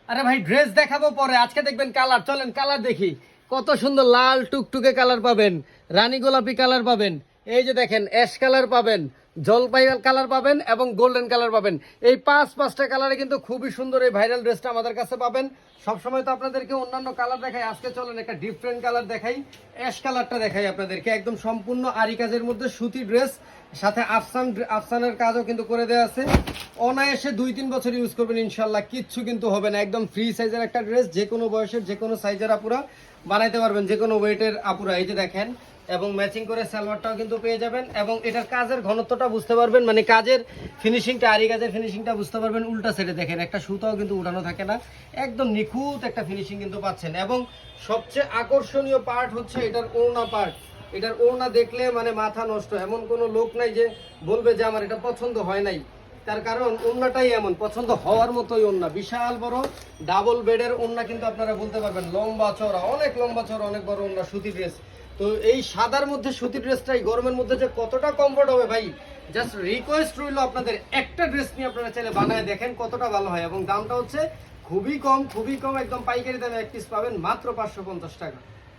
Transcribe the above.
আরে ভাই ড্রেস দেখাবো পরে, আজকে দেখবেন কালার। চলেন কালার দেখি। কত সুন্দর লাল টুকটুকে কালার পাবেন, রানী গোলাপি কালার পাবেন, এই যে দেখেন অ্যাশ কালার পাবেন, জলপাই কালার পাবেন এবং গোল্ডেন কালার পাবেন। এই পাঁচটা কালারে কিন্তু খুবই সুন্দর এই ভাইরাল ড্রেসটা আমাদের কাছে পাবেন। সবসময় তো আপনাদেরকে অন্যান্য কালার দেখাই, আজকে চলেন একটা ডিফারেন্ট কালার দেখাই। অ্যাশ কালারটা দেখাই আপনাদেরকে, একদম সম্পূর্ণ আরি কাজের মধ্যে সুতি ড্রেস, সাথে আফসানের কাজও কিন্তু করে দেওয়া আছে। অনায়াসে 2-3 বছর ইউজ করবেন ইনশাল্লাহ, কিচ্ছু কিন্তু হবে না। একদম ফ্রি সাইজের একটা ড্রেস, যে কোনো বয়সের যে কোনো সাইজের আপুরা বানাইতে পারবেন, যে কোনো ওয়েটের আপুরা। এই যে দেখেন, এবং ম্যাচিং করে সালোয়ারটাও কিন্তু পেয়ে যাবেন। এবং এটার কাজের ঘনত্বটা বুঝতে পারবেন, মানে কাজের ফিনিশিংটা, আরি কাজের ফিনিশিংটা বুঝতে পারবেন। উল্টা সাইডে দেখেন একটা সুতাও কিন্তু উঠানো থাকে না, একদম নিখুঁত একটা ফিনিশিং কিন্তু পাচ্ছেন। এবং সবচেয়ে আকর্ষণীয় পার্ট হচ্ছে এটার ওড়না পার্ট। এটার ওড়না দেখলে মানে মাথা নষ্ট, এমন কোনো লোক নাই যে বলবে যে আমার এটা পছন্দ হয় নাই। তার কারণ ওড়নাটাই এমন, পছন্দ হওয়ার মতোই ওড়না, বিশাল বড় ডাবল বেডের ওড়না কিন্তু আপনারা বলতে পারবেন, লম্বা চওড়া, অনেক লম্বা চওড়া, অনেক বড় ওড়না, সুতি ড্রেস। তো এই সাদার মধ্যে সুতি ড্রেসটাই গরমের মধ্যে যে কতটা কমফোর্ট হবে ভাই, জাস্ট রিকোয়েস্ট রইল আপনাদের, একটা ড্রেস নিয়ে আপনারা চাইলে বানায় দেখেন কতটা ভালো হয়। এবং দামটা হচ্ছে খুবই কম, খুবই কম, একদম পাইকারি দামে এক পিস পাবেন মাত্র 550 টাকা।